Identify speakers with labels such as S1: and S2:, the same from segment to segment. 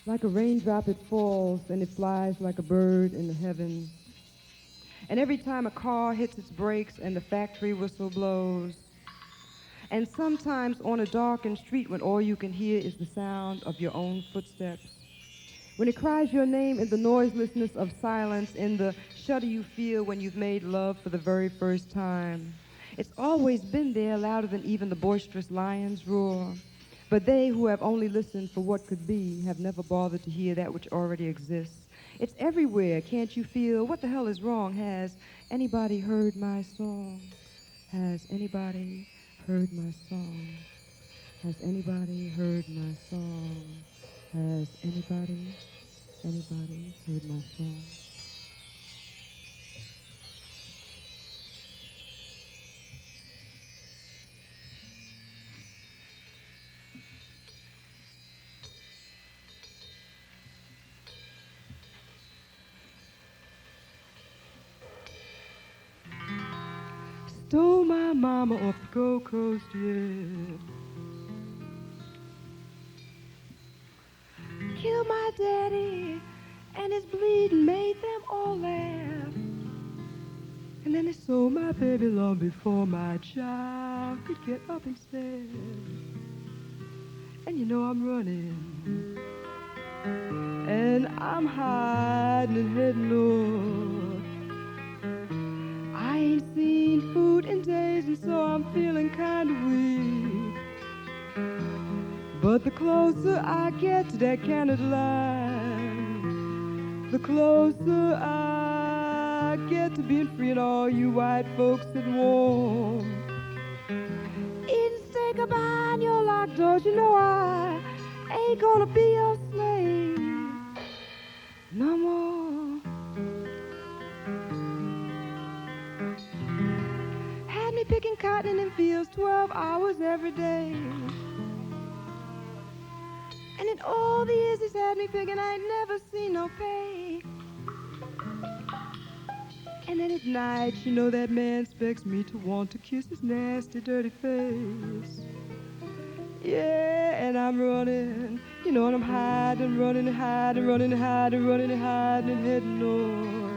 S1: Like a raindrop it falls and it flies like a bird in the heavens. And every time a car hits its brakes and the factory whistle blows. And sometimes on a darkened street when all you can hear is the sound of your own footsteps. When it cries your name in the noiselessness of silence, in the shudder you feel when you've made love for the very first time. It's always been there, louder than even the boisterous lion's roar. But they who have only listened for what could be have never bothered to hear that which already exists. It's everywhere, can't you feel? What the hell is wrong? Has anybody heard my song? Has anybody heard my song? Has anybody heard my song? Has anybody heard my song? Stole my mama off the Gold Coast, yeah. Killed my daddy, and his bleeding made them all laugh. And then they sold my baby long before my child could get up and stand. And you know I'm running, and I'm hiding and heading north. I ain't seen food in days, and so I'm feeling kind of weak. But the closer I get to that Canada line, the closer I get to being free and all you white folks sitting warm. Eating steak behind your locked doors, you know I ain't gonna be your slave no more. Had me picking cotton in fields 12 hours every day. And in all the years he's had me picking, I ain't never seen no pay. And then at night, you know that man expects me to want to kiss his nasty, dirty face. Yeah, and I'm running, you know, and I'm hiding, running and hiding, running and hiding, running and hiding and heading north.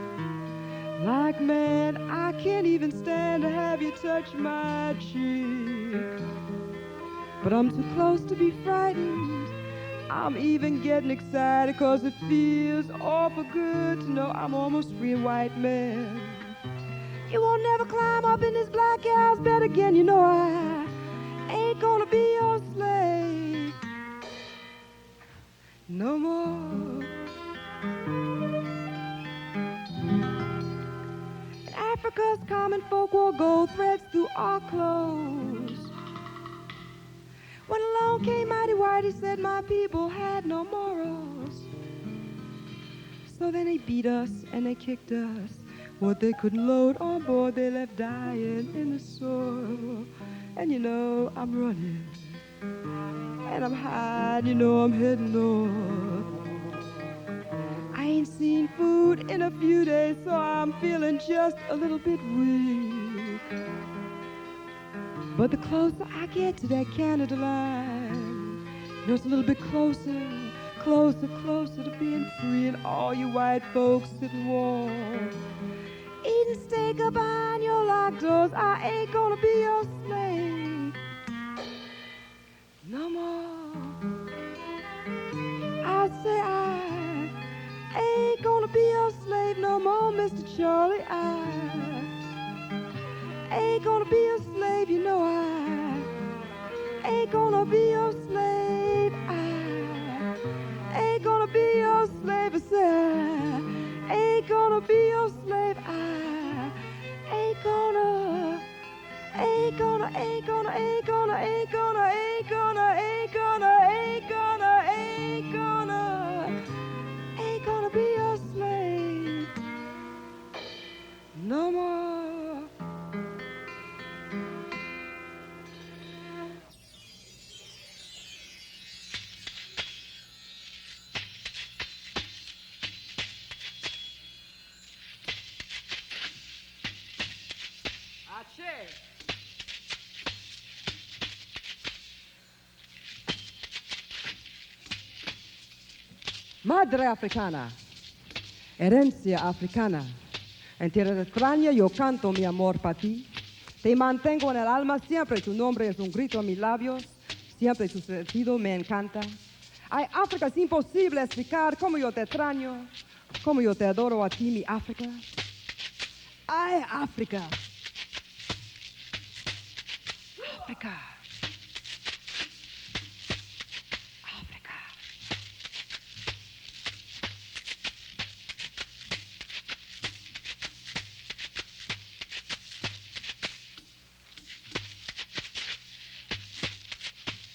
S1: Like, man, I can't even stand to have you touch my cheek. But I'm too close to be frightened. I'm even getting excited 'cause it feels awful good to know I'm almost free and white man. You won't never climb up in this black gal's bed again. You know I ain't gonna be your slave no more. In Africa's common folk wore gold threads through our clothes. When along came Mighty White, he said my people had no morals. So then they beat us and they kicked us. What they couldn't load on board, they left dying in the soil. And you know I'm running, and I'm hiding, you know I'm heading north. I ain't seen food in a few days, so I'm feeling just a little bit weak. But the closer I get to that Canada line, you know it's a little bit closer, closer, closer to being free and all you white folks sitting warm. Eating steak up behind your locked doors, I ain't gonna be your slave no more. I say I ain't gonna be your slave no more, Mr. Charlie. I ain't gonna be your slave, you know I ain't gonna be your slave. I ain't gonna be your slave. I say I ain't gonna be your slave. I ain't gonna, ain't gonna, ain't gonna, ain't gonna, ain't gonna, ain't gonna, ain't gonna, ain't gonna, ain't gonna, ain't gonna be your slave no more. Madre africana, herencia africana. En tierra extraña yo canto mi amor para ti. Te mantengo en el alma siempre, tu nombre es un grito en mis labios, siempre tu sentido me encanta. Ay, África, es imposible explicar cómo yo te extraño, cómo yo te adoro a ti, mi África. Ay, África. África. África.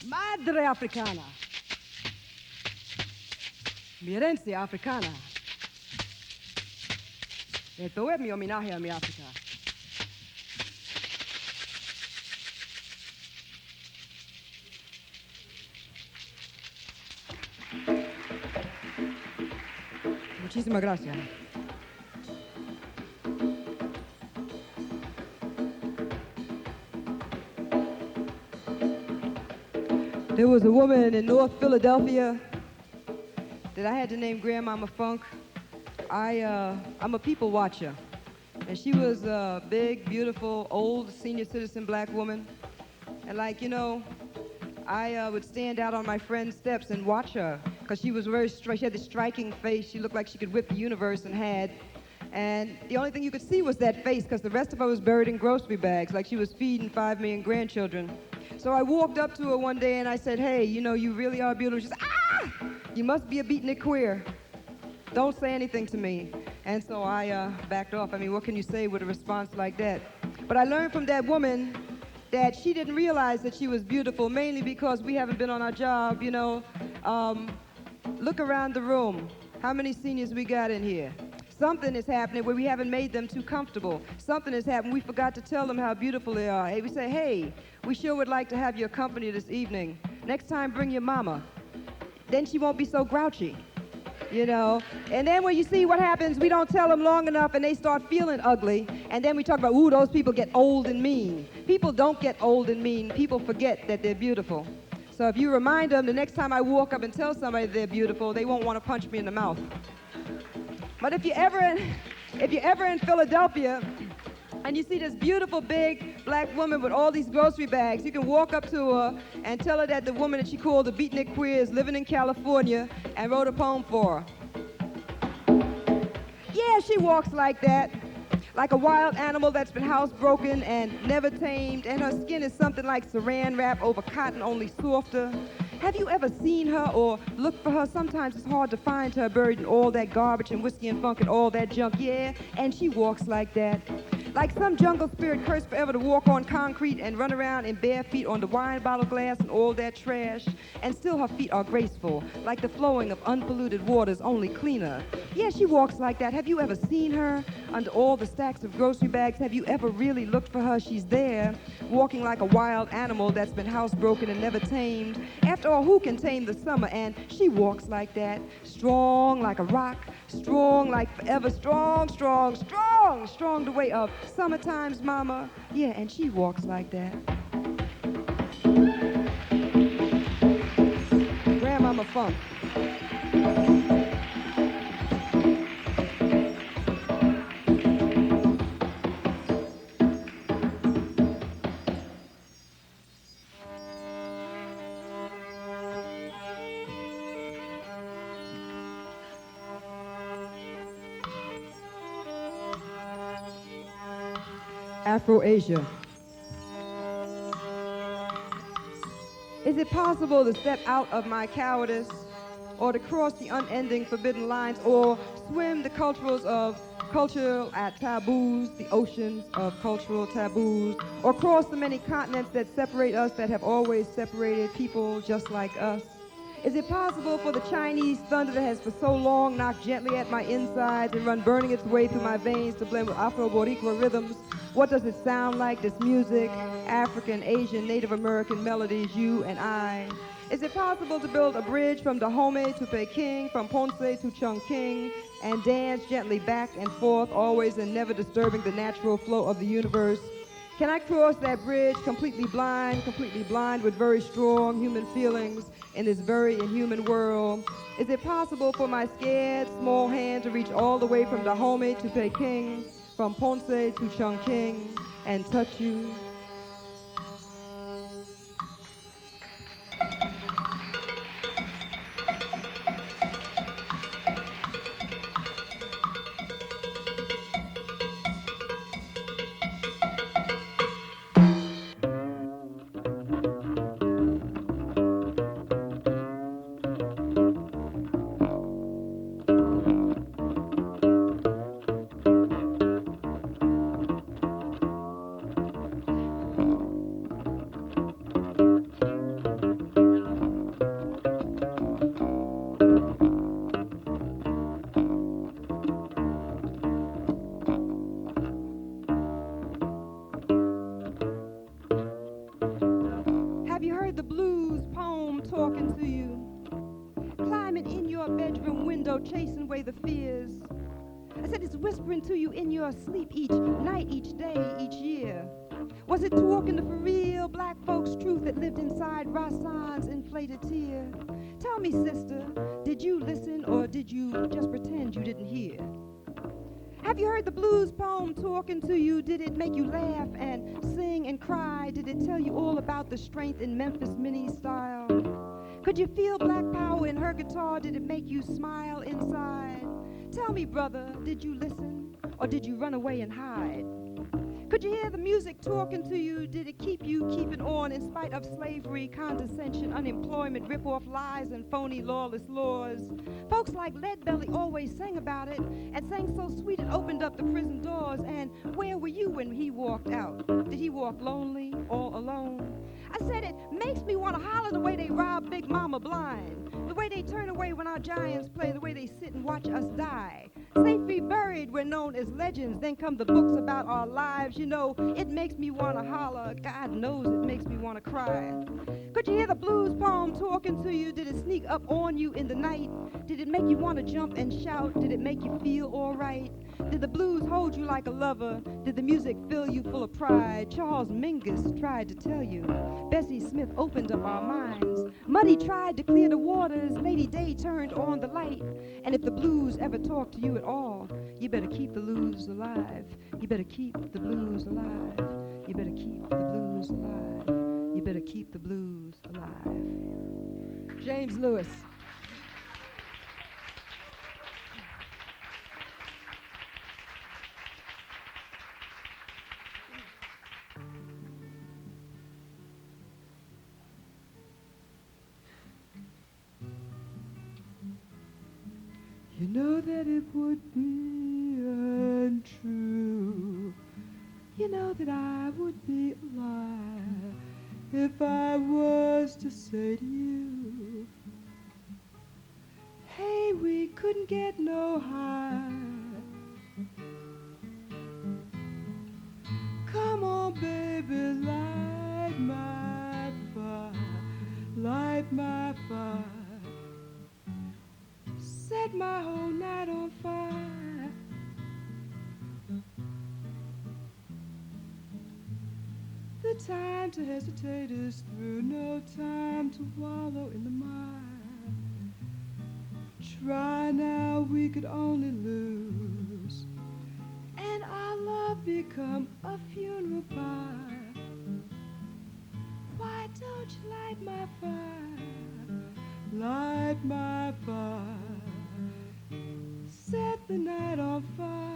S1: Madre africana. Mi herencia africana. Esto es mi homenaje a mi África. Muchísimas gracias. There was a woman in North Philadelphia that I had to name Grandmama Funk. I'm a people watcher. And she was a big, beautiful, old senior citizen black woman. And I would stand out on my friend's steps and watch her because she was she had this striking face. She looked like she could whip the universe and had. And the only thing you could see was that face because the rest of her was buried in grocery bags like she was feeding 5 million grandchildren. So I walked up to her one day and I said, hey, you really are beautiful. She said, ah, you must be a beatnik queer. Don't say anything to me. And so I backed off. I mean, what can you say with a response like that? But I learned from that woman that she didn't realize that she was beautiful, mainly because we haven't been on our job, Look around the room. How many seniors we got in here? Something is happening where we haven't made them too comfortable. Something has happened. We forgot to tell them how beautiful they are. Hey, we say, hey, we sure would like to have your company this evening. Next time, bring your mama. Then she won't be so grouchy. And then when you see what happens, we don't tell them long enough and they start feeling ugly. And then we talk about, ooh, those people get old and mean. People don't get old and mean. People forget that they're beautiful. So if you remind them, the next time I walk up and tell somebody they're beautiful, they won't want to punch me in the mouth. But if you're ever in Philadelphia and you see this beautiful big black woman with all these grocery bags, you can walk up to her and tell her that the woman that she called the beatnik queer is living in California and wrote a poem for her. Yeah, she walks like that, like a wild animal that's been housebroken and never tamed, and her skin is something like saran wrap over cotton, only softer. Have you ever seen her or looked for her? Sometimes it's hard to find her buried in all that garbage and whiskey and funk and all that junk, yeah, and she walks like that. Like some jungle spirit cursed forever to walk on concrete and run around in bare feet on the wine bottle glass and all that trash. And still her feet are graceful, like the flowing of unpolluted waters, only cleaner. Yeah, she walks like that. Have you ever seen her under all the stacks of grocery bags? Have you ever really looked for her? She's there, walking like a wild animal that's been housebroken and never tamed. After all, who can tame the summer? And she walks like that, strong like a rock, strong like forever, strong, strong, strong, strong the way of summertime's mama. Yeah, and she walks like that. Grandmama Funk. AVOTCJA. Is it possible to step out of my cowardice, or to cross the unending forbidden lines, or swim the cultural taboos, the oceans of cultural taboos, or cross the many continents that separate us, that have always separated people just like us? Is it possible for the Chinese thunder that has for so long knocked gently at my insides and run burning its way through my veins to blend with Afro-Boricua rhythms? What does it sound like, this music, African, Asian, Native American melodies, you and I? Is it possible to build a bridge from Dahomey to Peking, from Ponce to Chongqing, and dance gently back and forth, always and never disturbing the natural flow of the universe? Can I cross that bridge completely blind with very strong human feelings in this very inhuman world? Is it possible for my scared small hand to reach all the way from Dahomey to Peking, from Ponce to Chongqing, and touch you? Have you heard the blues poem talking to you? Climbing in your bedroom window, chasing away the fears. I said it's whispering to you in your sleep each night, each day, each year. Was it talking to for real black folks' truth that lived inside Rassan's inflated tear? Tell me, sister, did you listen or did you just pretend you didn't hear? Have you heard the blues poem talking to you? Did it make you laugh and sing and cry? Did it tell you all about the strength in Memphis Minnie's style? Could you feel black power in her guitar? Did it make you smile inside? Tell me, brother, did you listen or did you run away and hide? Could you hear the music talking to you? Did it keep you keeping on in spite of slavery, condescension, unemployment, rip-off lies, and phony lawless laws? Folks like Leadbelly always sang about it and sang so sweet it opened up the prison doors. And where were you when he walked out? Did he walk lonely, all alone? I said it makes me want to holler the way they rob Big Mama blind, the way they turn away when our giants play, the way they sit and watch us die. Safely buried, we're known as legends. Then come the books about our lives. You know, it makes me want to holler. God knows it makes me want to cry. Could you hear the blues poem talking to you? Did it sneak up on you in the night? Did it make you want to jump and shout? Did it make you feel all right? Did the blues hold you like a lover? Did the music fill you full of pride? Charles Mingus tried to tell you. Bessie Smith opened up our minds. Muddy tried to clear the waters. Lady Day turned on the light. And if the blues ever talk to you at all, you better keep the blues alive. You better keep the blues alive. You better keep the blues alive. You better keep the blues alive. James Lewis. You know that it would be untrue. You know that I would be a lie if I was to say to you, hey, we couldn't get no higher. Come on, baby, light my fire, light my fire. Set my whole night on fire. The time to hesitate is through, no time to wallow in the mire. Try now, we could only lose, and our love become a funeral pyre. Why don't you light my fire, light my fire? Set the night on fire.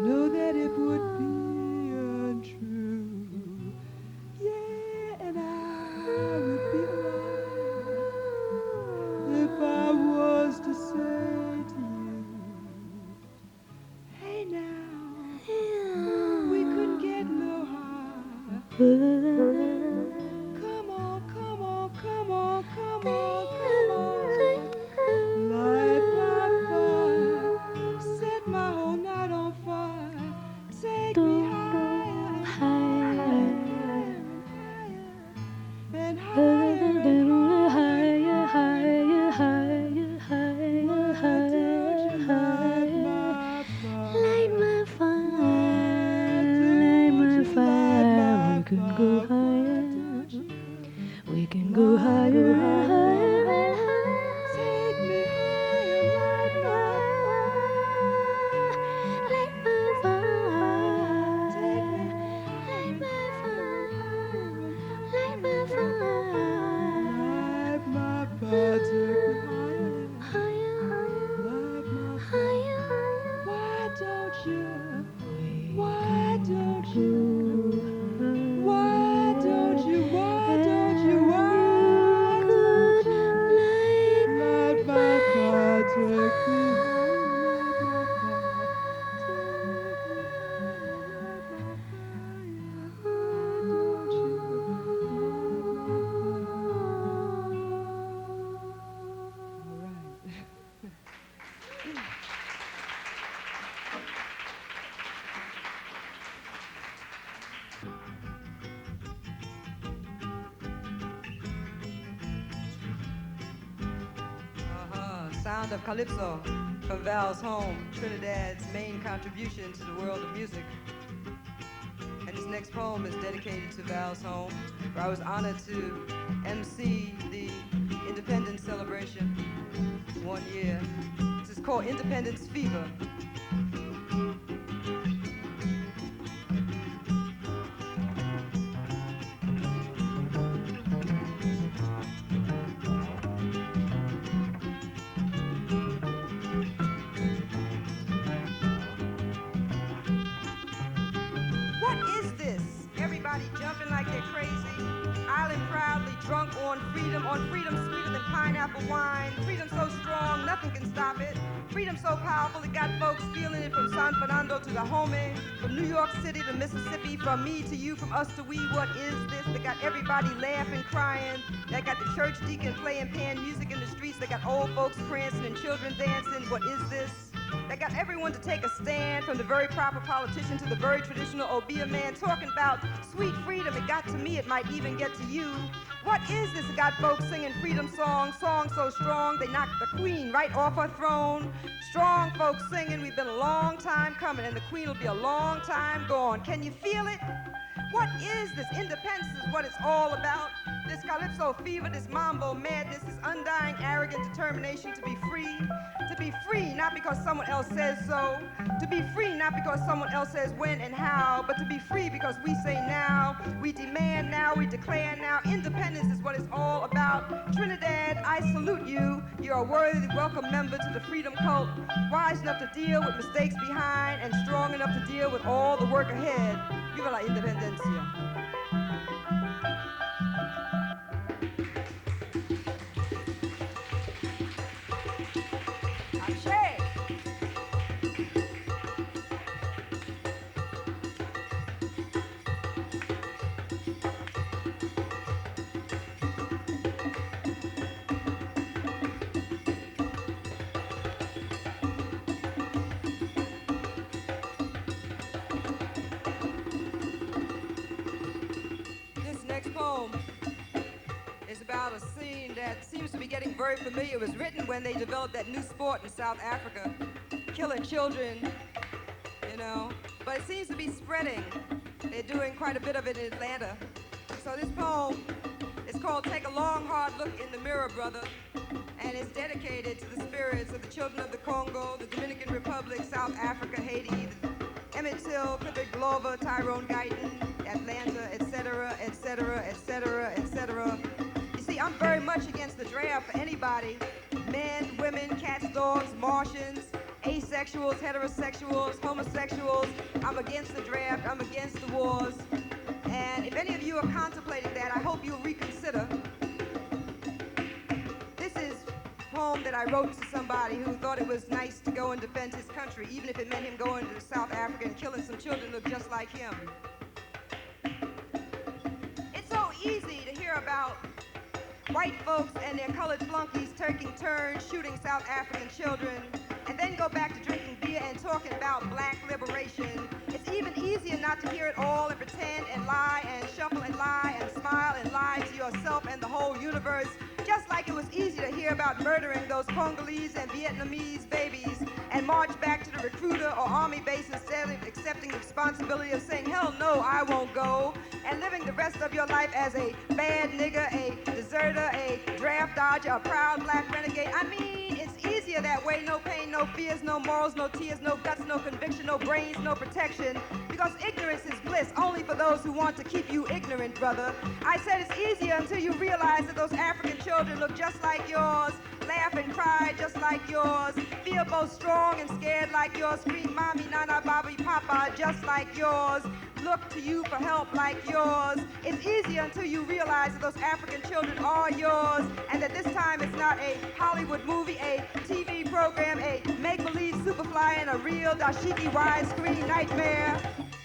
S1: know that it would be untrue. Yeah, and I would be lying if I was to say to you, hey now, we couldn't get no higher. Come on, come on, come on, come on, come on. Light my fire, set my whole night on fire. Take me higher and higher and higher and higher and higher, higher, higher, higher, higher, higher. Light my fire, light my fire. We can go higher. We can go higher, higher, higher. Take me higher, light my fire, light my fire. Take me higher, light my fire, light my fire, light my fire. Take me higher, light my fire. Why don't you? Why don't you? Why don't you? Why don't you? Why don't you? Light my fire, take me higher, light my fire, take me higher, light my fire. Why don't you? All right. Sound of Calypso from Val's home, Trinidad's main contribution to the world of music. And this next poem is dedicated to Val's home, where I was honored to MC the Independence celebration 1 year. This is called Independence Fever. Jumping like they're crazy, island proudly drunk on freedom sweeter than pineapple wine, freedom so strong nothing can stop it, freedom so powerful it got folks feeling it from San Fernando to the homie, from New York City to Mississippi, from me to you, from us to we. What is this? They got everybody laughing, crying, they got the church deacon playing pan music in the streets, they got old folks prancing and children dancing. What is this? They got everyone to take a stand, from the very proper politician to the very traditional Obeah man, talking about sweet freedom. It got to me, it might even get to you. What is this? It got folks singing freedom songs, songs so strong they knocked the queen right off her throne. Strong folks singing, we've been a long time coming, and the queen will be a long time gone. Can you feel it? What is this? Independence is what it's all about. This calypso fever, this mambo madness, this undying, arrogant determination to be free. To be free, not because someone else says so. To be free, not because someone else says when and how, but to be free because we say now, we demand now, we declare now. Independence is what it's all about. Trinidad, I salute you. You're a worthy, welcome member to the freedom cult, wise enough to deal with mistakes behind and strong enough to deal with all the work ahead. Viva la independencia. About a scene that seems to be getting very familiar. It was written when they developed that new sport in South Africa, killing children, you know, but it seems to be spreading. They're doing quite a bit of it in Atlanta. So this poem is called Take a Long Hard Look in the Mirror, Brother, and it's dedicated to the spirits of the children of the Congo, the Dominican Republic, South Africa, Haiti, the Emmett Till, Clifford Glover, Tyrone Guyton, Atlanta, etc., etc., etc., etc. You see, I'm very much against the draft for anybody. Men, women, cats, dogs, Martians, asexuals, heterosexuals, homosexuals. I'm against the draft. I'm against the wars. And if any of you are contemplating that, I hope you'll reconsider. This is a poem that I wrote to somebody who thought it was nice to go and defend his country, even if it meant him going to South Africa and killing some children who look just like him. It's so easy to hear about white folks and their colored flunkies taking turns shooting South African children, and then go back to drinking beer and talking about black liberation. It's even easier not to hear it all and pretend and lie and shuffle and lie and smile and lie to yourself and the whole universe, just like it was easy to hear about murdering those Congolese and Vietnamese babies and march back to the recruiter or army base instead of accepting the responsibility of saying, hell no, I won't go, and living the rest of your life as a bad nigger, a deserter, a draft dodger, a proud black renegade. I mean, it's easier that way. No pain, no fears, no morals, no tears, no guts, no conviction, no brains, no protection. Because ignorance is bliss only for those who want to keep you ignorant, brother. I said it's easier until you realize that those African children look just like yours, laugh and cry just like yours, feel both strong and scared like yours, scream mommy, nana, babi, papa just like yours, look to you for help like yours. It's easier until you realize that those African children are yours, and that this time it's not a Hollywood movie, a TV program, a make-believe Superfly, and a real dashiki widescreen nightmare.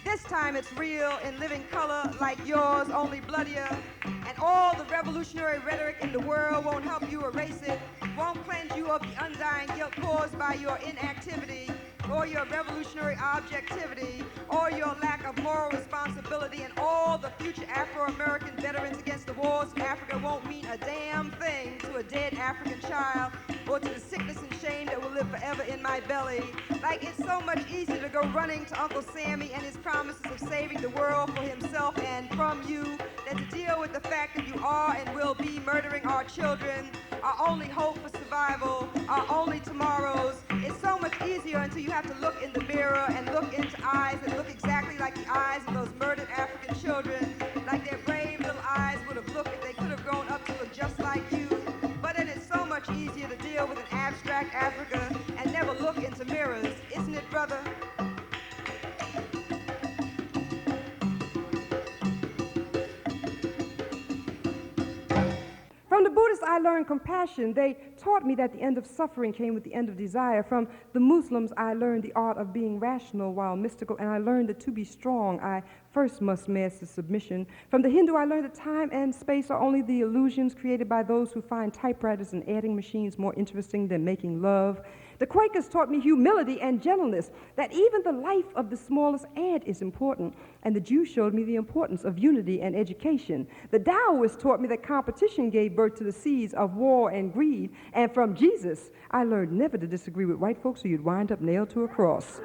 S1: This time it's real in living color like yours, only bloodier. And all the revolutionary rhetoric in the world won't help you erase it, won't cleanse you of the undying guilt caused by your inactivity, or your revolutionary objectivity, or your lack of moral responsibility, and all the future Afro-American veterans against the wars of Africa won't mean a damn thing to a dead African child, or to the sickness and shame that will live forever in my belly. Like, it's so much easier to go running to Uncle Sammy and his promises of saving the world for himself and from you, than to deal with the fact that you are and will be murdering our children, our only hope for survival, our only tomorrows. It's so much easier until you have to look in the mirror and look into eyes that look exactly like the eyes of those murdered African children, like their brave little eyes would have looked if they could have grown up to look just like you. But then it's so much easier to deal with an abstract Africa and never look into mirrors, isn't it, brother? From the Buddhists, I learned compassion. They taught me that the end of suffering came with the end of desire. From the Muslims, I learned the art of being rational while mystical, and I learned that to be strong, I first must master submission. From the Hindu, I learned that time and space are only the illusions created by those who find typewriters and adding machines more interesting than making love. The Quakers taught me humility and gentleness, that even the life of the smallest ant is important, and the Jews showed me the importance of unity and education. The Taoists taught me that competition gave birth to the seeds of war and greed, and from Jesus, I learned never to disagree with white folks or you'd wind up nailed to a cross.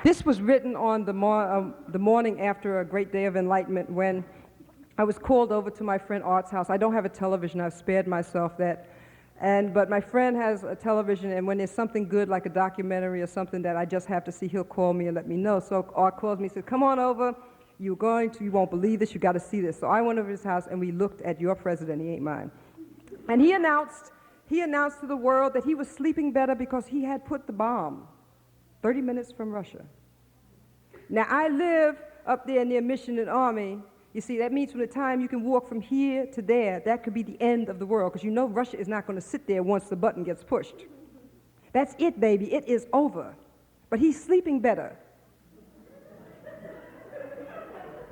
S1: This was written on the morning after a great day of enlightenment when I was called over to my friend Art's house. I don't have a television. I've spared myself that. But my friend has a television, and when there's something good like a documentary or something that I just have to see, he'll call me and let me know. So Art calls me and says, come on over. You won't believe this. You got to see this. So I went over to his house, and we looked at your president. He ain't mine. And he announced to the world that he was sleeping better because he had put the bomb 30 minutes from Russia. Now, I live up there near Mission and Army. You see, that means from the time you can walk from here to there, that could be the end of the world, because you know Russia is not going to sit there once the button gets pushed. That's it, baby. It is over. But he's sleeping better.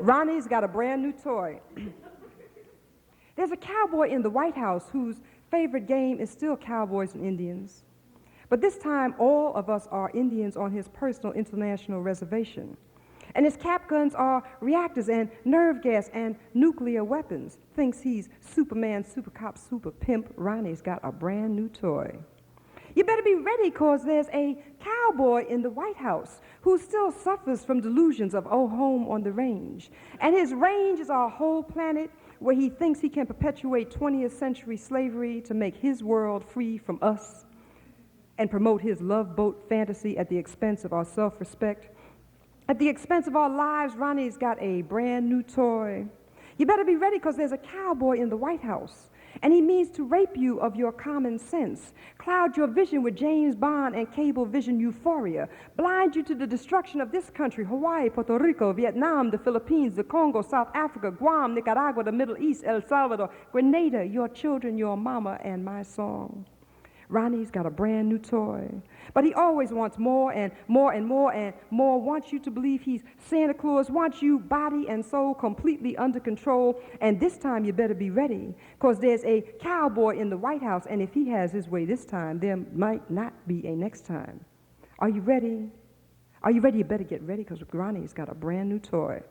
S1: Ronnie's got a brand new toy. There's a cowboy in the White House whose favorite game is still cowboys and Indians. But this time, all of us are Indians on his personal international reservation. And his cap guns are reactors and nerve gas and nuclear weapons. Thinks he's Superman, super cop, super pimp. Ronnie's got a brand new toy. You better be ready because there's a cowboy in the White House who still suffers from delusions of, oh, home on the range. And his range is our whole planet where he thinks he can perpetuate 20th century slavery to make his world free from us and promote his love boat fantasy at the expense of our self-respect. At the expense of our lives, Ronnie's got a brand new toy. You better be ready because there's a cowboy in the White House, and he means to rape you of your common sense, cloud your vision with James Bond and cable vision euphoria, blind you to the destruction of this country, Hawaii, Puerto Rico, Vietnam, the Philippines, the Congo, South Africa, Guam, Nicaragua, the Middle East, El Salvador, Grenada, your children, your mama, and my song. Ronnie's got a brand new toy, but he always wants more and more and more and more, wants you to believe he's Santa Claus, wants you body and soul completely under control, and this time you better be ready, because there's a cowboy in the White House, and if he has his way this time, there might not be a next time. Are you ready? Are you ready? You better get ready, because Ronnie's got a brand new toy.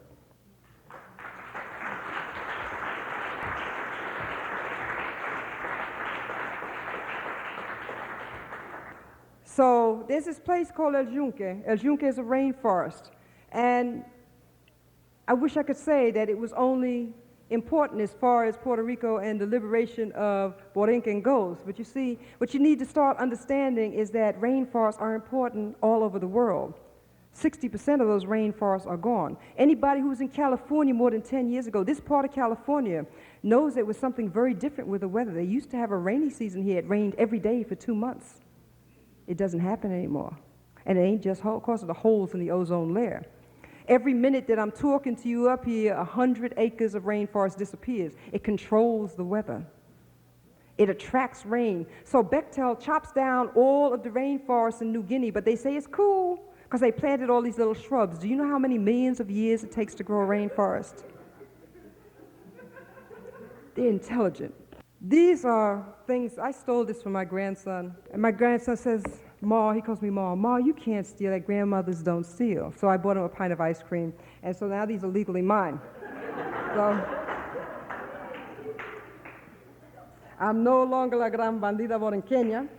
S1: So there's this place called El Yunque. El Yunque is a rainforest. And I wish I could say that it was only important as far as Puerto Rico and the liberation of Borinquen goes. But you see, what you need to start understanding is that rainforests are important all over the world. 60% of those rainforests are gone. Anybody who was in California more than 10 years ago, this part of California, knows there was something very different with the weather. They used to have a rainy season here. It rained every day for 2 months. It doesn't happen anymore. And it ain't just because of the holes in the ozone layer. Every minute that I'm talking to you up here, 100 acres of rainforest disappears. It controls the weather. It attracts rain. So Bechtel chops down all of the rainforests in New Guinea, but they say it's cool because they planted all these little shrubs. Do you know how many millions of years it takes to grow a rainforest? They're intelligent. These are things, I stole this from my grandson, and my grandson says, Ma, he calls me Ma, Ma, you can't steal, like grandmothers don't steal. So I bought him a pint of ice cream, and so now these are legally mine. So I'm no longer la gran bandida borinqueña.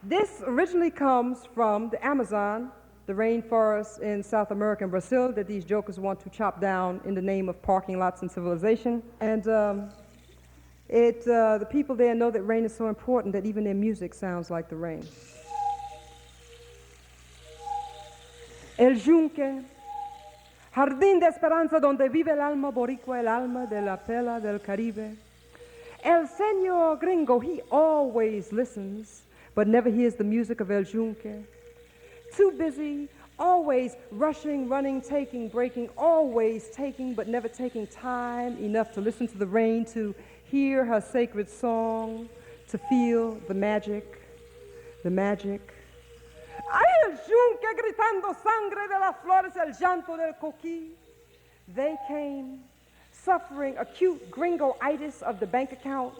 S1: This originally comes from the Amazon, the rainforest in South America and Brazil that these jokers want to chop down in the name of parking lots and civilization. And the people there know that rain is so important that even their music sounds like the rain. El Yunque, jardín de esperanza donde vive el alma boricua, el alma de la pela del Caribe. El señor gringo, he always listens, but never hears the music of El Yunque. Too busy, always rushing, running, taking, breaking, always taking, but never taking time enough to listen to the rain, to hear her sacred song, to feel the magic, the magic. Ay, el yunque gritando sangre de las flores, el llanto del coquí. They came suffering acute gringoitis of the bank account.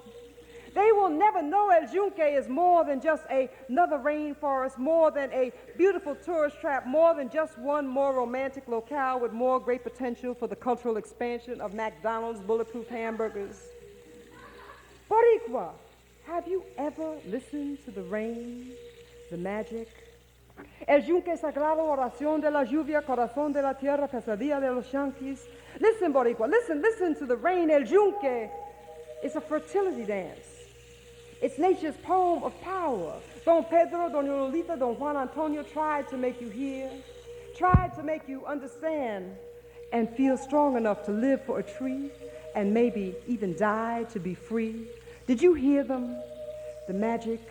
S1: They will never know El Yunque is more than just another rainforest, more than a beautiful tourist trap, more than just one more romantic locale with more great potential for the cultural expansion of McDonald's bulletproof hamburgers. Boricua, have you ever listened to the rain, the magic? El Yunque sagrado, oración de la lluvia, corazón de la tierra, pesadilla de los Yankees. Listen, Boricua, listen to the rain. El Yunque is a fertility dance. It's nature's poem of power. Don Pedro, Don Lolita, Don Juan Antonio tried to make you hear, tried to make you understand and feel strong enough to live for a tree and maybe even die to be free. Did you hear them? The magic.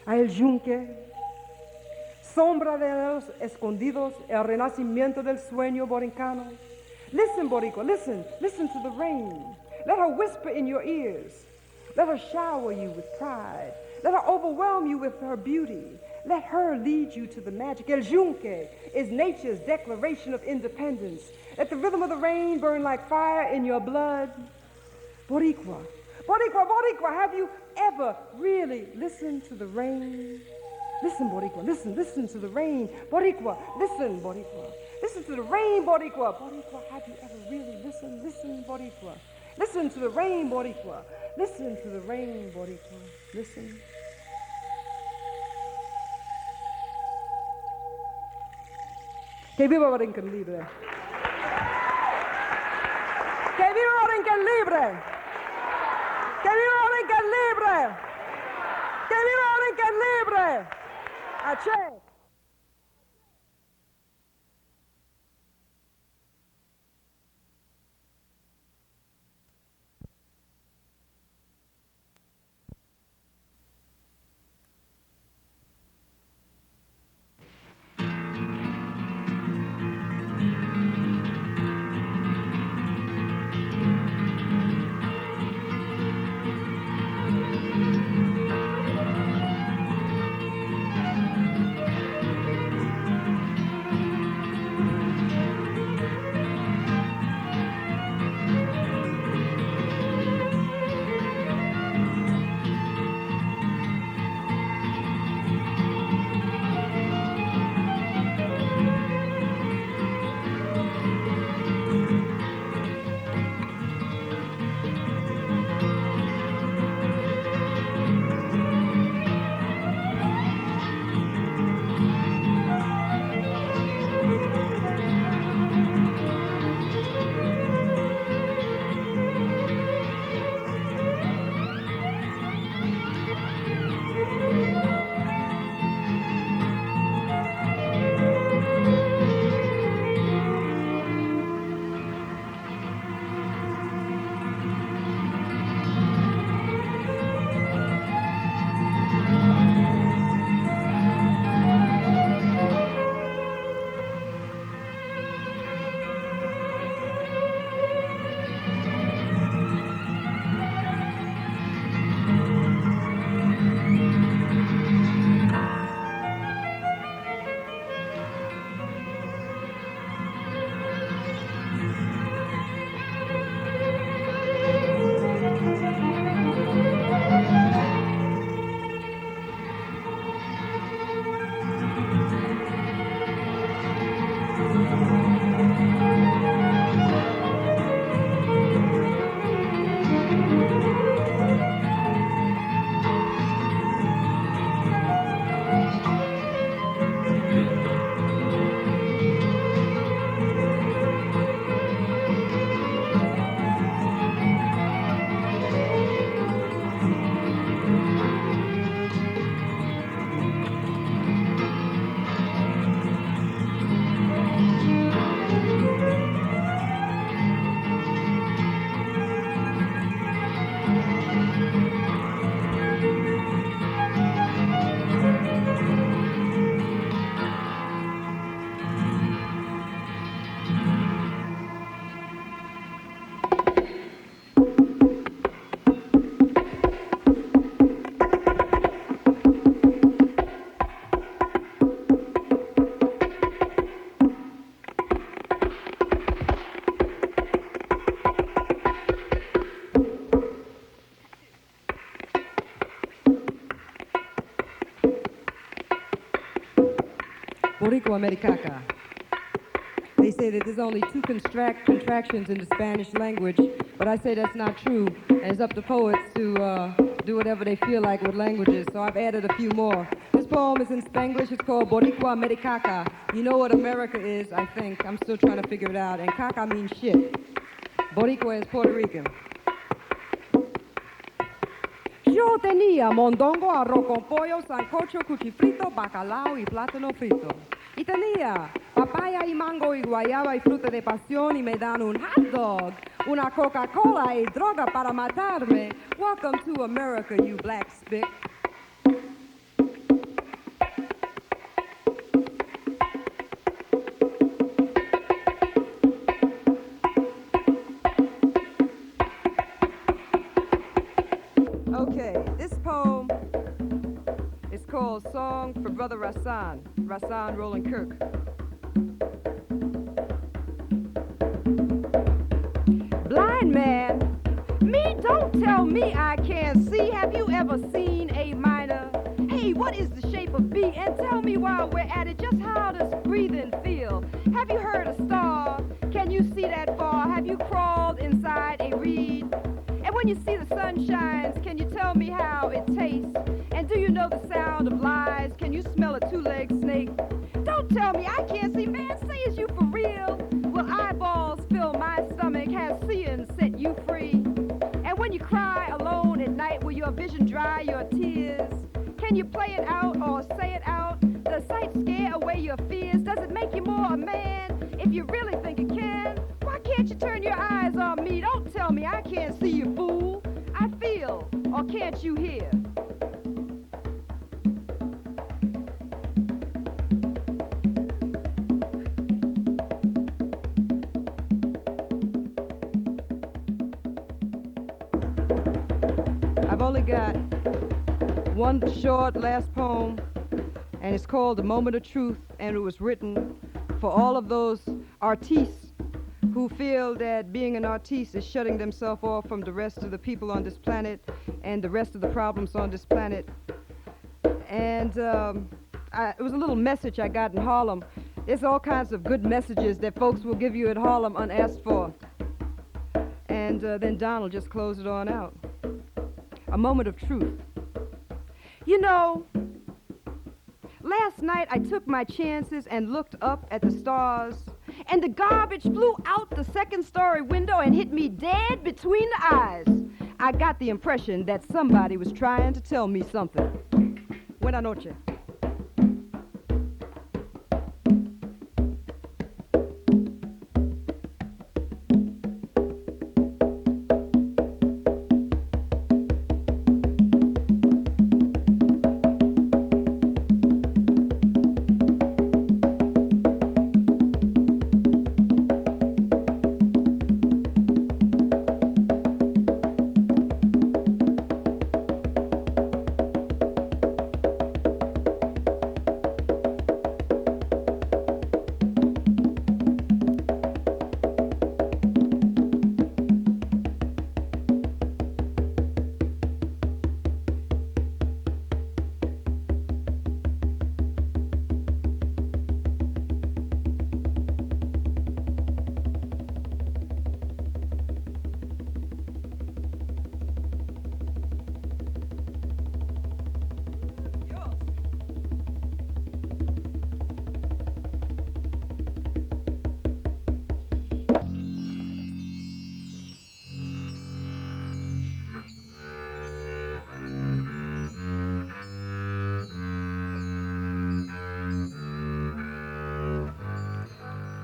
S1: El Yunque. Sombra de los escondidos, el renacimiento del sueño borincano. Listen, Boricua, listen to the rain. Let her whisper in your ears. Let her shower you with pride. Let her overwhelm you with her beauty. Let her lead you to the magic. El Yunque is nature's declaration of independence. Let the rhythm of the rain burn like fire in your blood. Boricua, Boricua, Boricua, have you ever really listened to the rain? Listen, Boricua, listen to the rain. Boricua, listen, Boricua. Listen to the rain, Boricua. Boricua, have you ever really listened? Listen, Boricua. Listen to the rain, Boricua. Listen to the rain, Boricua. Listen.
S2: Que viva Borinquen libre. Que viva Borinquen libre. Que viva Borinquen libre. Que viva Borinquen libre. Ache.
S1: Boricua Americaca. They say that there's only two contractions in the Spanish language, but I say that's not true, and it's up to poets to do whatever they feel like with languages, so I've added a few more. This poem is in Spanglish. It's called Boricua Americaca. You know what America is, I think. I'm still trying to figure it out, and caca means shit. Boricua is Puerto Rican. Yo tenía mondongo, arroz con pollo, sancocho, cuchifrito, bacalao y plátano frito. Y tenía papaya y mango y guayaba y fruta de pasión y me dan un hot dog, una Coca-Cola y droga para matarme. Welcome to America, you black spick. Okay, this poem is called Song for Brother Rassan Roland Kirk. Blind man, me don't tell me I can't see. Have you ever seen A minor? Hey, what is the shape of B? And tell me while we're at it, just how does breathing feel? Have you heard a star? Can you see that far? Have you crawled inside a reed? And when you see the sun shines, can you tell me how it tastes? And do you know the sound of lies? Can you smell a two-legged snake? Don't tell me I can't see, man. Say as you cry alone at night? Will your vision dry your tears? Can you play it out or say it out? Does sight scare away your fears? Does it make you more a man? If you really think it can, why can't you turn your eyes on me? Don't tell me I can't see you, fool. I feel, or can't you hear? I've only got one short last poem, and it's called The Moment of Truth, and it was written for all of those artistes who feel that being an artiste is shutting themselves off from the rest of the people on this planet and the rest of the problems on this planet. And it was a little message I got in Harlem. There's all kinds of good messages that folks will give you at Harlem unasked for. And then Donald just closed it on out. A moment of truth. You know, last night I took my chances and looked up at the stars, and the garbage flew out the second-story window and hit me dead between the eyes. I got the impression that somebody was trying to tell me something. Buenas noches.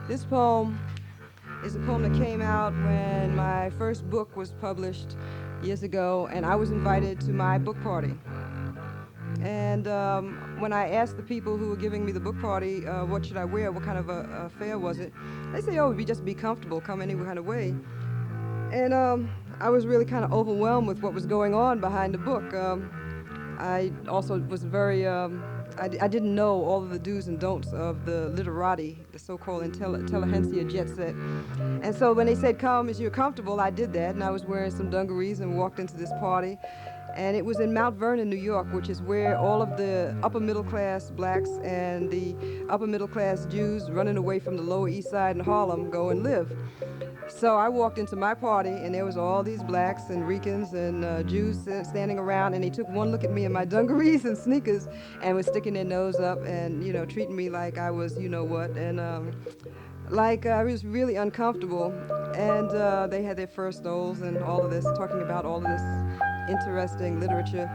S1: This poem is a poem that came out when my first book was published years ago, and I was invited to my book party. And when I asked the people who were giving me the book party, what should I wear, what kind of a affair was it, they say, oh, just be comfortable, come any kind of way. And I was really kind of overwhelmed with what was going on behind the book. I also was very, I didn't know all of the do's and don'ts of the literati, the so-called intelligentsia jet set. And so when they said, come as you're comfortable, I did that, and I was wearing some dungarees and walked into this party. And it was in Mount Vernon, New York, which is where all of the upper middle class blacks and the upper middle class Jews running away from the Lower East Side in Harlem go and live. So I walked into my party, and there was all these blacks and Ricans and Jews standing around, and they took one look at me in my dungarees and sneakers and was sticking their nose up and, you know, treating me like I was you-know-what, and like I was really uncomfortable. And they had their first stoles and all of this, talking about all of this interesting literature.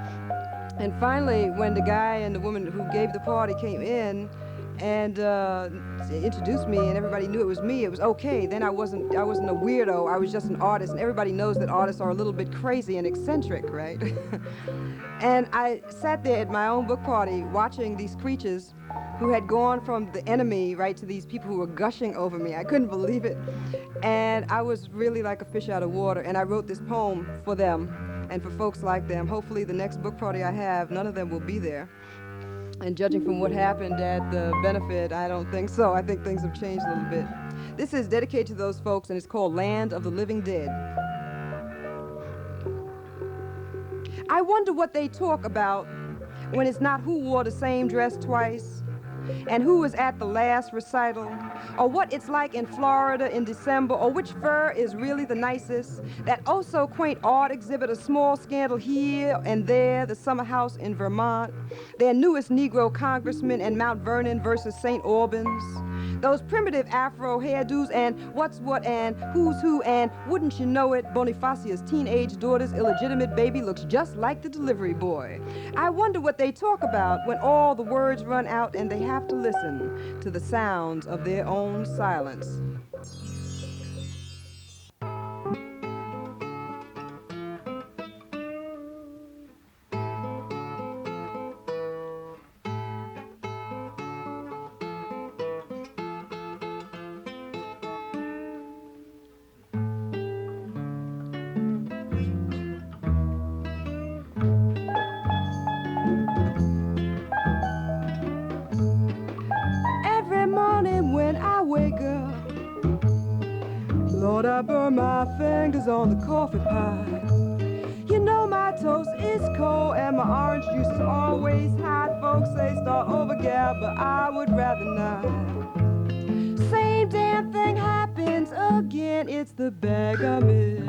S1: And finally, when the guy and the woman who gave the party came in and introduced me, and everybody knew it was me, it was okay. Then I wasn't a weirdo. I was just an artist, and everybody knows that artists are a little bit crazy and eccentric, right? And I sat there at my own book party watching these creatures who had gone from the enemy, right, to these people who were gushing over me. I couldn't believe it. And I was really like a fish out of water, and I wrote this poem for them and for folks like them. Hopefully the next book party I have, none of them will be there. And judging from what happened at the benefit, I don't think so. I think things have changed a little bit. This is dedicated to those folks, and it's called Land of the Living Dead. I wonder what they talk about when it's not who wore the same dress twice, and who was at the last recital, or what it's like in Florida in December, or which fur is really the nicest. That oh-so quaint art exhibit, a small scandal here and there, the summer house in Vermont, their newest Negro congressman, and Mount Vernon versus St. Albans, Those primitive afro hairdos and what's what and who's who and wouldn't you know it, Bonifacia's teenage daughter's illegitimate baby looks just like the delivery boy. I wonder what they talk about when all the words run out and they have to listen to the sounds of their own silence. Lord, I burn my fingers on the coffee pot. You know my toast is cold and my orange juice is always hot. Folks say start over, gal, but I would rather not. Same damn thing happens again, it's the bag I'm in.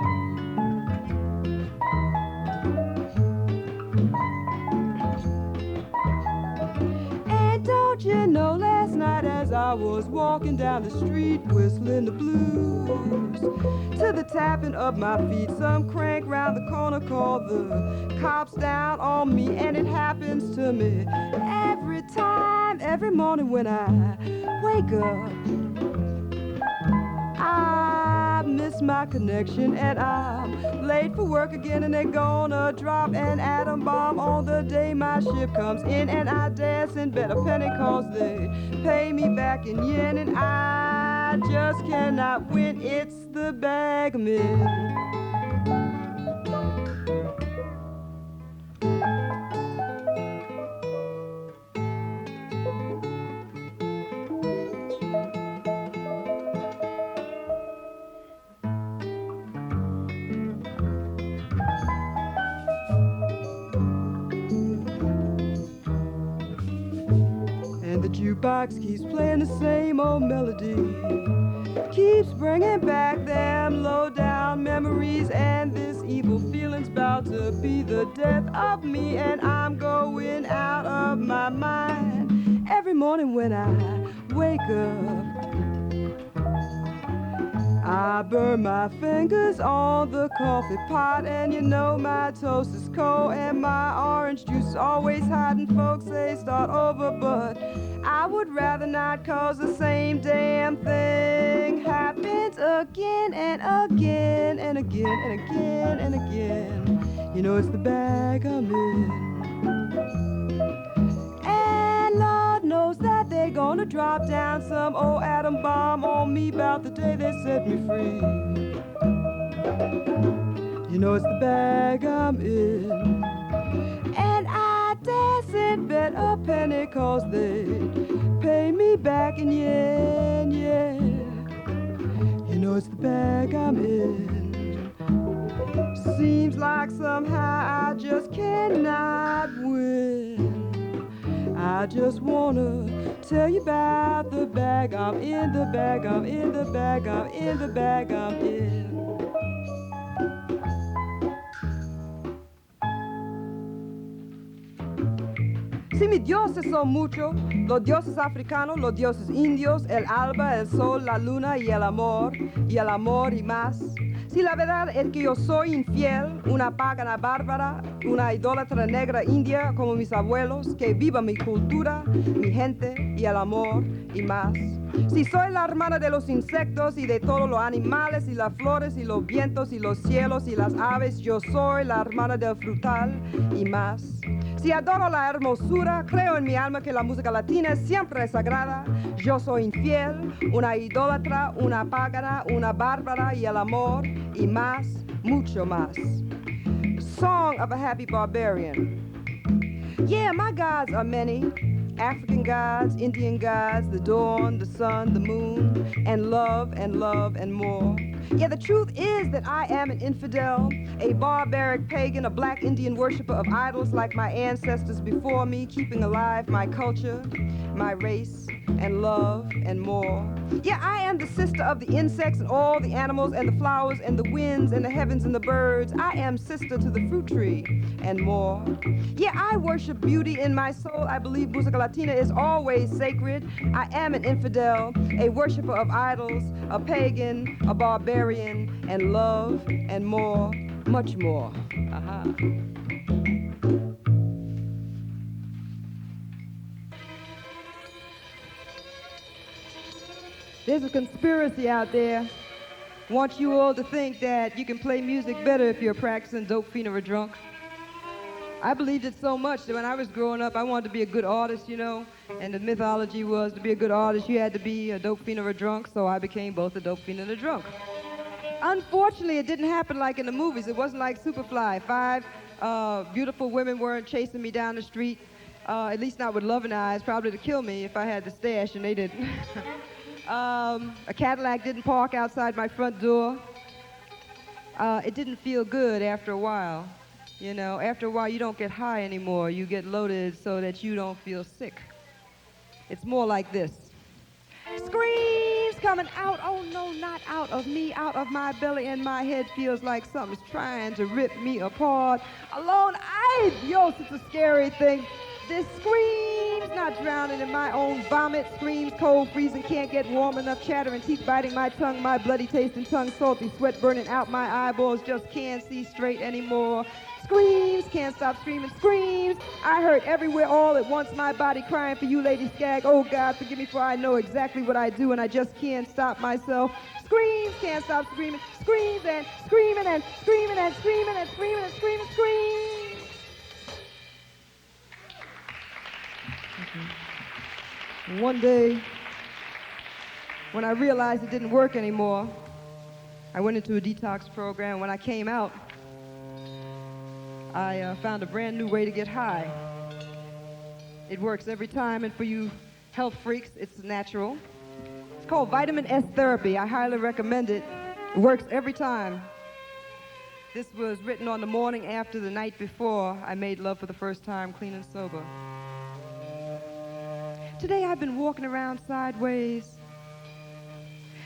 S1: Don't you know, last night as I was walking down the street whistling the blues, to the tapping of my feet, some crank round the corner called the cops down on me, and it happens to me every time, every morning when I wake up. I miss my connection and I'm late for work again, and they're gonna drop an atom bomb on the day my ship comes in, and I dance and bet a penny cause they pay me back in yen, and I just cannot win. It's the bag I'm in. Jukebox keeps playing the same old melody, keeps bringing back them low-down memories, and this evil feeling's about to be the death of me, and I'm going out of my mind every morning when I wake up. I burn my fingers on the coffee pot, and you know my toast is cold and my orange juice is always hot, and folks say start over, but I would rather not, cause the same damn thing happens again and again and again and again and again. You know it's the bag I'm in, and Lord knows that they're gonna drop down some old atom bomb on me about the day they set me free. You know it's the bag I'm in, and I dancing bet a penny cause they pay me back in yen, yeah. You know it's the bag I'm in. Seems like somehow I just cannot win. I just wanna tell you about the bag I'm in, the bag I'm in, the bag I'm in, the bag I'm in. Si mis dioses son muchos, los dioses africanos, los dioses indios, el alba, el sol, la luna y el amor y más. Si la verdad es que yo soy infiel, una pagana bárbara, una idólatra negra india como mis abuelos, que viva mi cultura, mi gente y el amor y más. Si soy la hermana de los insectos y de todos los animales y las flores y los vientos y los cielos y las aves, yo soy la hermana del frutal y más. Si adoro la hermosura, creo en mi alma que la música latina siempre es sagrada. Yo soy infiel, una idólatra, una pagana, una bárbara y el amor y más, mucho más. Song of a Happy Barbarian. Yeah, my gods are many. African gods, Indian gods, the dawn, the sun, the moon, and love and love and more. Yeah, the truth is that I am an infidel, a barbaric pagan, a black Indian worshiper of idols like my ancestors before me, keeping alive my culture, my race, and love and more. Yeah, I am the sister of the insects and all the animals and the flowers and the winds and the heavens and the birds. I am sister to the fruit tree and more. Yeah, I worship beauty in my soul. I believe Musica Latina is always sacred. I am an infidel, a worshiper of idols, a pagan, a barbarian, and love and more, much more. Aha. There's a conspiracy out there. Want you all to think that you can play music better if you're practicing dope, fiend, or a drunk. I believed it so much that when I was growing up, I wanted to be a good artist, you know, and the mythology was to be a good artist, you had to be a dope, fiend, or a drunk, so I became both a dope, fiend, and a drunk. Unfortunately, it didn't happen like in the movies. It wasn't like Superfly. Five beautiful women weren't chasing me down the street, at least not with loving eyes, probably to kill me if I had the stash, and they didn't. A Cadillac didn't park outside my front door. It didn't feel good after a while. You know, after a while you don't get high anymore. You get loaded so that you don't feel sick. It's more like this. Screams coming out, oh no, not out of me, out of my belly, and my head feels like something's trying to rip me apart. Alone, yo, it's a scary thing. This screams, not drowning in my own vomit, screams cold, freezing, can't get warm enough, chattering, teeth biting my tongue, my bloody tasting tongue, salty sweat burning out my eyeballs, just can't see straight anymore. Screams, can't stop screaming, screams. I hurt everywhere all at once, my body crying for you, Lady Skag. Oh God, forgive me for I know exactly what I do and I just can't stop myself. Screams, can't stop screaming, screams and screaming and screaming and screaming and screaming and screaming, screams. One day, when I realized it didn't work anymore, I went into a detox program. When I came out, I found a brand new way to get high. It works every time, and for you health freaks, it's natural. It's called vitamin S therapy. I highly recommend it. It works every time. This was written on the morning after the night before I made love for the first time, clean and sober. Today I've been walking around sideways.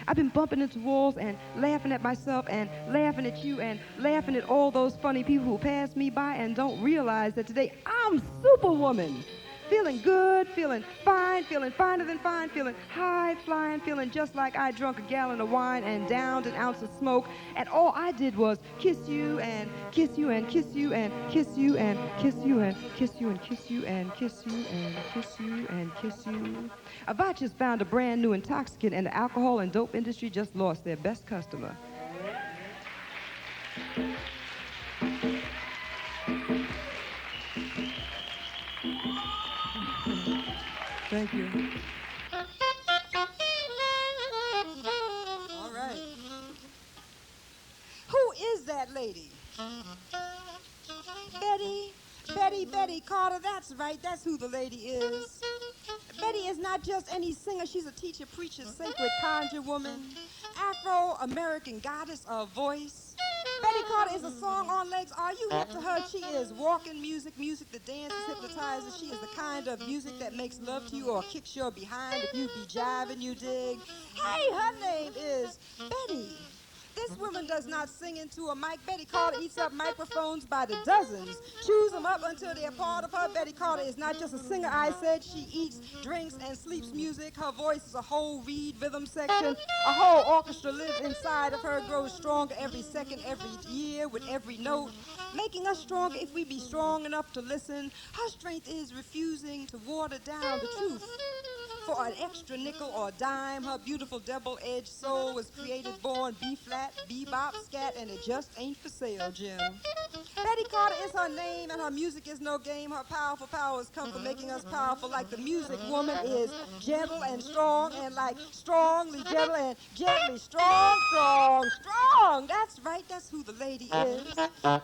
S1: I've been bumping into walls and laughing at myself and laughing at you and laughing at all those funny people who pass me by and don't realize that today I'm Superwoman. Feeling good, feeling fine, feeling finer than fine, feeling high, flying, feeling just like I drunk a gallon of wine and downed an ounce of smoke. And all I did was kiss you and kiss you and kiss you and kiss you and kiss you and kiss you and kiss you and kiss you and kiss you and kiss you. AVOTCJA's found a brand new intoxicant and the alcohol and dope industry just lost their best customer. Thank you.
S3: All right. Who is that lady? Betty Carter, that's right, that's who the lady is. Betty is not just any singer, she's a teacher, preacher, sacred conjure woman, Afro-American goddess of voice. Betty Carter is a song on legs. Are you hip to her? She is walking music, music that dances, hypnotizes. She is the kind of music that makes love to you or kicks your behind if you be jiving, you dig. Hey, her name is Betty. This woman does not sing into a mic. Betty Carter eats up microphones by the dozens, chews them up until they're part of her. Betty Carter is not just a singer, I said. She eats, drinks, and sleeps music. Her voice is a whole reed rhythm section. A whole orchestra lives inside of her, grows stronger every second, every year, with every note, making us stronger if we be strong enough to listen. Her strength is refusing to water down the truth. For an extra nickel or dime, her beautiful double-edged soul was created, born B-flat, bebop, scat, and it just ain't for sale, Jim. Betty Carter is her name, and her music is no game. Her powerful powers come from making us powerful, like the music woman is gentle and strong, and like strongly gentle and gently strong, strong, strong. That's right, that's who the lady is.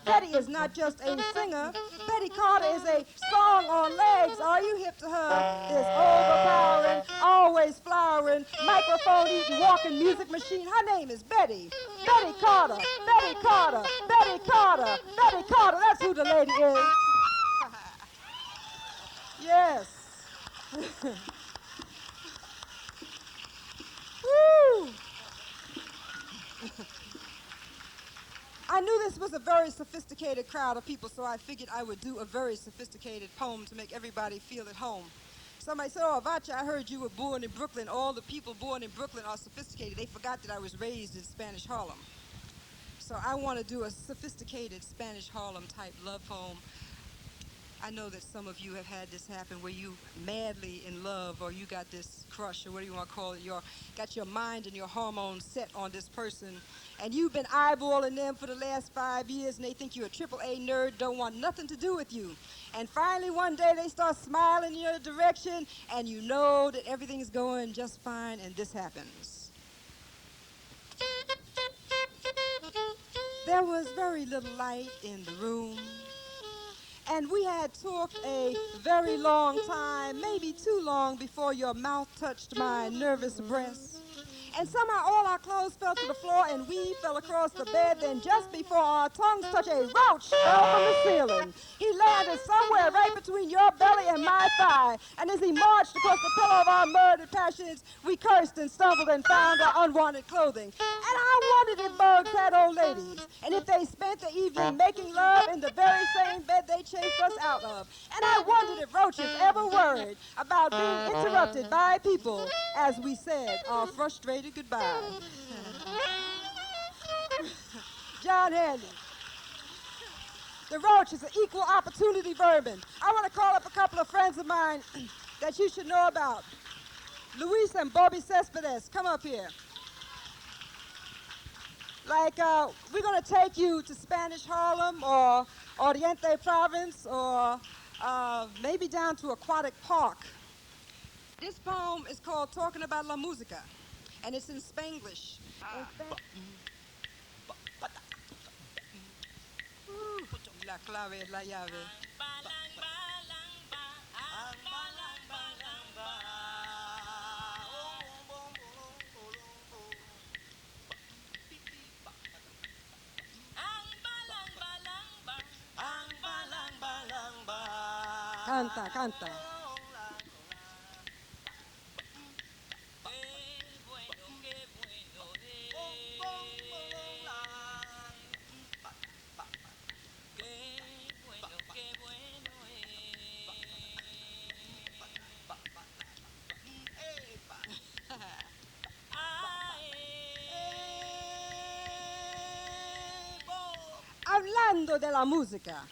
S3: Betty is not just a singer. Betty Carter is a song on legs. Are you hip to her? This overpowering, always flowering, microphone-eating, walking music machine. Her name is Betty. Betty Carter. Betty Carter. Betty Carter. Betty Carter. That's who the lady is. Yes. I knew this was a very sophisticated crowd of people, so I figured I would do a very sophisticated poem to make everybody feel at home. Somebody said, oh, AVOTCJA, I heard you were born in Brooklyn. All the people born in Brooklyn are sophisticated. They forgot that I was raised in Spanish Harlem. So I want to do a sophisticated Spanish Harlem type love poem. I know that some of you have had this happen where you madly in love, or you got this crush, or what do you want to call it, got your mind and your hormones set on this person, and you've been eyeballing them for the last 5 years, and they think you're a AAA nerd, don't want nothing to do with you. And finally one day they start smiling in your direction, and you know that everything's going just fine, and this happens. There was very little light in the room, and we had talked a very long time, maybe too long, before your mouth touched my nervous breast. And somehow all our clothes fell to the floor and we fell across the bed. Then just before our tongues touched, a roach fell from the ceiling. He landed somewhere right between your belly and my thigh. And as he marched across the pillow of our murdered passions, we cursed and stumbled and found our unwanted clothing. And I wondered if bugs had old ladies, and if they spent the evening making love in the very same bed they chased us out of. And I wondered if roaches ever worried about being interrupted by people as we said our frustrated goodbye. John Handy. The roach is an equal opportunity vermin. I want to call up a couple of friends of mine that you should know about. Luis and Bobby Cespedes, come up here. We're going to take you to Spanish Harlem or Oriente Province or maybe down to Aquatic Park. This poem is called Talking About La Música, and it's in Spanglish. La clave es la llave. Canta, canta. Hablando de la música.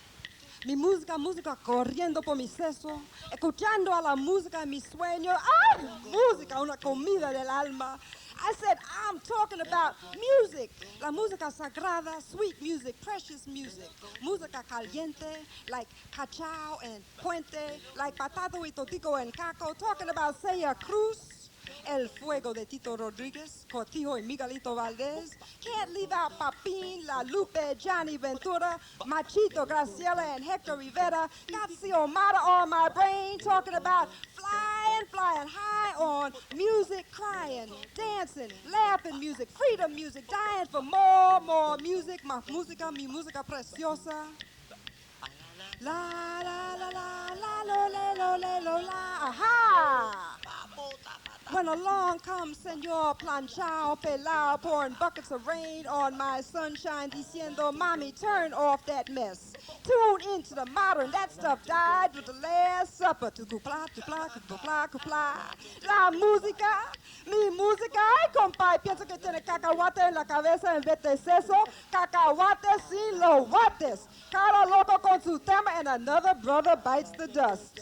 S3: Mi música corriendo por mi seso, escuchando a la música en mi sueño. ¡Ay! Música, una comida del alma. I said, I'm talking about music. La música sagrada, sweet music, precious music. Música caliente, like cachao and puente, like patado y totico and caco. Talking about Celia Cruz. El Fuego de Tito Rodriguez, Cortijo y Miguelito Valdez. Can't leave out Papín, La Lupe, Johnny Ventura, Machito, Graciela, and Hector Rivera. Got Xiomara on my brain, talking about flying high on music, crying, dancing, laughing music, freedom music, dying for more music. Mi música preciosa. La la la la la lo le lo le lo la. Aha! When along comes Senor Planchao Pelao, pouring buckets of rain on my sunshine, diciendo, Mommy, turn off that mess. Tune into the modern, that stuff died with the Last Supper. Tucupla, tupla, cupla, cupla. La música, mi música. Ay, compa, pienso que tiene cacahuate en la cabeza en vez de seso. Cacahuate sin los guates. Cada loco con su tema, and another brother bites the dust.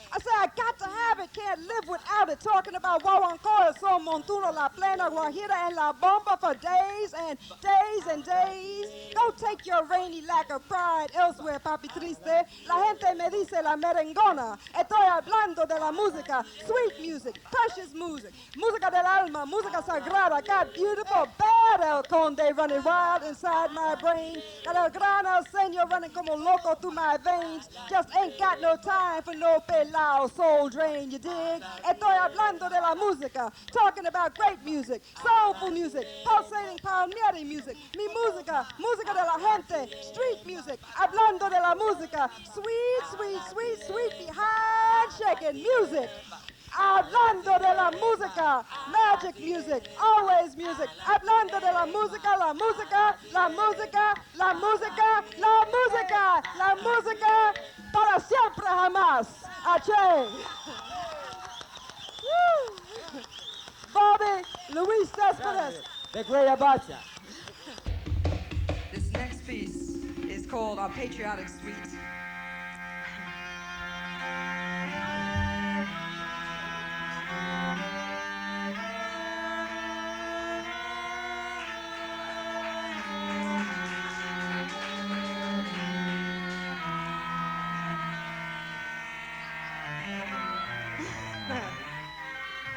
S3: I said, I got to have it, can't live without it. Talking about Guaguancó, Son Montuno, La Plena, Guajira, and La Bomba for days and days and days. Don't take your rainy lack of pride elsewhere, papi triste. La gente me dice la merengona. Estoy hablando de la música, sweet music, precious music, música del alma, música sagrada. Got beautiful bad El Conde running wild inside my brain. Got El Gran El Señor running como loco through my veins. Just ain't got no time for no pelado. Soul drain, you dig? Estoy hablando de la música, talking about great music, soulful music, pulsating Palmieri music, mi música, música de la gente, street music, hablando de la música, sweet, sweet, sweet, sweet, behind shaking music.
S2: Hablando de la música, magic music, always music. Hablando de la música, la música, la música, la música, la música, la música, para siempre jamás. Ache. Bobby Luis Cespedes.
S4: The great AVOTCJA.
S3: This next piece is called Our Patriotic Suite.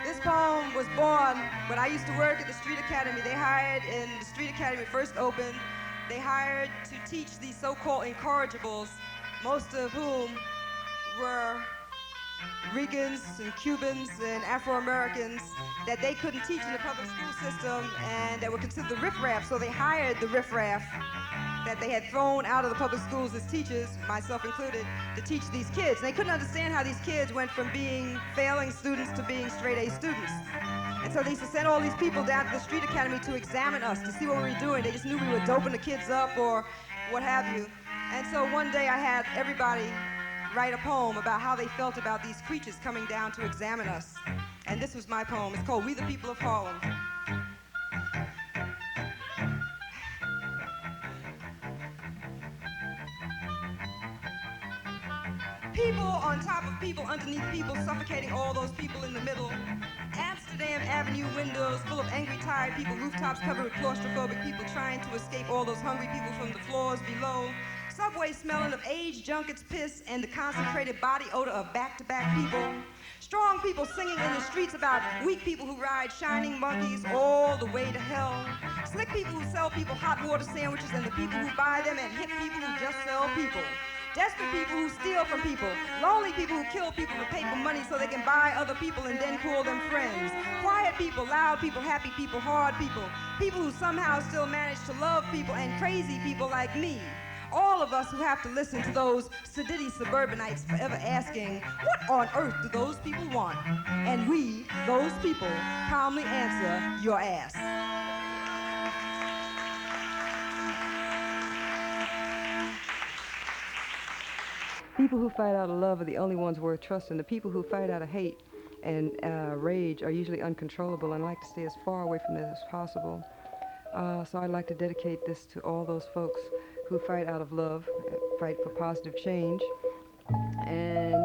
S3: This poem was born when I used to work at the Street Academy. They hired, in the Street Academy first opened, they hired to teach these so-called incorrigibles, most of whom were Ricans and Cubans and Afro-Americans that they couldn't teach in the public school system and that were considered the riffraff, so they hired the riffraff that they had thrown out of the public schools as teachers, myself included, to teach these kids. And they couldn't understand how these kids went from being failing students to being straight-A students. And so they used to send all these people down to the Street Academy to examine us, to see what we were doing. They just knew we were doping the kids up or what have you. And so one day I had everybody write a poem about how they felt about these creatures coming down to examine us. And this was my poem. It's called We the People of Harlem. People on top of people, underneath people, suffocating all those people in the middle. Amsterdam Avenue windows full of angry, tired people, rooftops covered with claustrophobic people trying to escape all those hungry people from the floors below. Subway smelling of aged junkets, piss, and the concentrated body odor of back-to-back people. Strong people singing in the streets about weak people who ride shining monkeys all the way to hell. Slick people who sell people hot water sandwiches and the people who buy them, and hip people who just sell people. Desperate people who steal from people. Lonely people who kill people for paper money so they can buy other people and then call them friends. Quiet people, loud people, happy people, hard people. People who somehow still manage to love people, and crazy people like me. All of us who have to listen to those sedity suburbanites forever asking, what on earth do those people want? And we, those people, calmly answer, your ass.
S1: People who fight out of love are the only ones worth trusting. The people who fight out of hate and rage are usually uncontrollable, and like to stay as far away from this as possible. So I'd like to dedicate this to all those folks who fight out of love, fight for positive change, and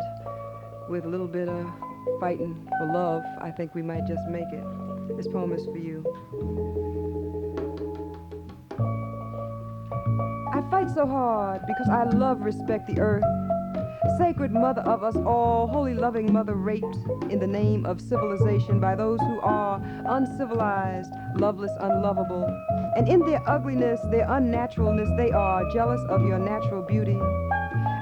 S1: with a little bit of fighting for love, I think we might just make it. This poem is for you. I fight so hard because I love, respect the earth. Sacred mother of us all, holy loving mother raped in the name of civilization by those who are uncivilized, loveless, unlovable. And in their ugliness, their unnaturalness, they are jealous of your natural beauty.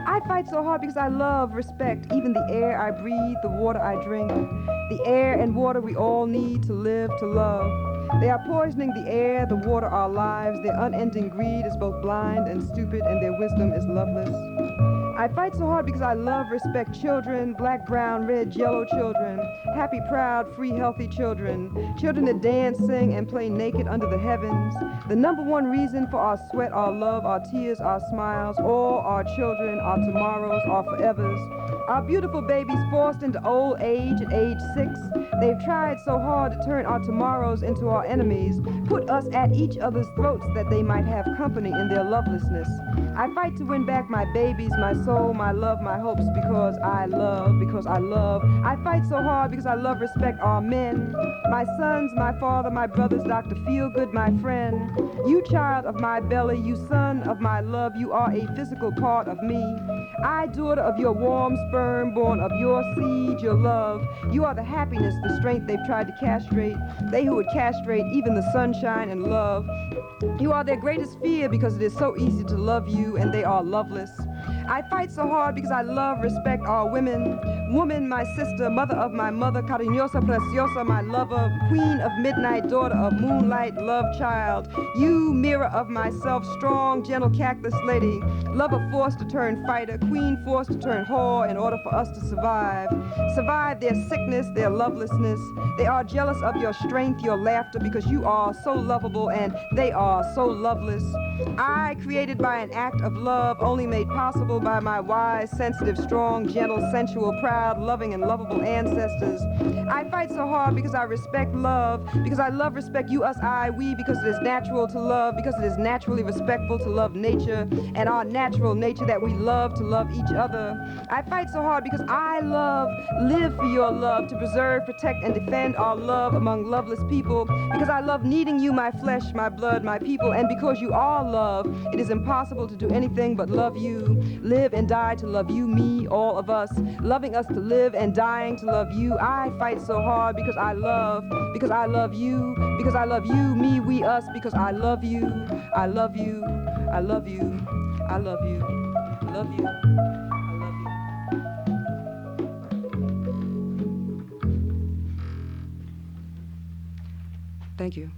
S1: I fight so hard because I love, respect even the air I breathe, the water I drink, the air and water we all need to live, to love. They are poisoning the air, the water, our lives. Their unending greed is both blind and stupid, and their wisdom is loveless. I fight so hard because I love, respect children, black, brown, red, yellow children, happy, proud, free, healthy children, children that dance, sing, and play naked under the heavens. The number one reason for our sweat, our love, our tears, our smiles, all our children, our tomorrows, our forevers. Our beautiful babies forced into old age at age 6. They've tried so hard to turn our tomorrows into our enemies, put us at each other's throats that they might have company in their lovelessness. I fight to win back my babies, my soul, my love, my hopes, because I love, because I love. I fight so hard because I love, respect our men, my sons, my father, my brothers, Dr. Feelgood, my friend. You child of my belly, you son of my love, you are a physical part of me. I, daughter of your warm sperm, born of your seed, your love. You are the happiness, the strength they've tried to castrate, they who would castrate even the sunshine and love. You are their greatest fear because it is so easy to love you and they are loveless. I fight so hard because I love, respect all women. Woman, my sister, mother of my mother, cariñosa, preciosa, my lover, queen of midnight, daughter of moonlight, love child. You, mirror of myself, strong, gentle cactus lady, lover forced to turn fighter, queen forced to turn whore in order for us to survive. Survive their sickness, their lovelessness. They are jealous of your strength, your laughter, because you are so lovable and they are so loveless. I, created by an act of love, only made possible by my wise, sensitive, strong, gentle, sensual, proud, loving, and lovable ancestors. I fight so hard because I respect love, because I love, respect you, us, I, we, because it is natural to love, because it is naturally respectful to love nature, and our natural nature that we love to love each other. I fight so hard because I love, live for your love, to preserve, protect, and defend our love among loveless people, because I love needing you, my flesh, my blood, my people, and because you are love, it is impossible to do anything but love you, live and die to love you, me, all of us, loving us to live and dying to love you. I fight so hard because I love you, because I love you, me, we, us, because I love you, I love you, I love you, I love you, I love you, I love you. Thank you.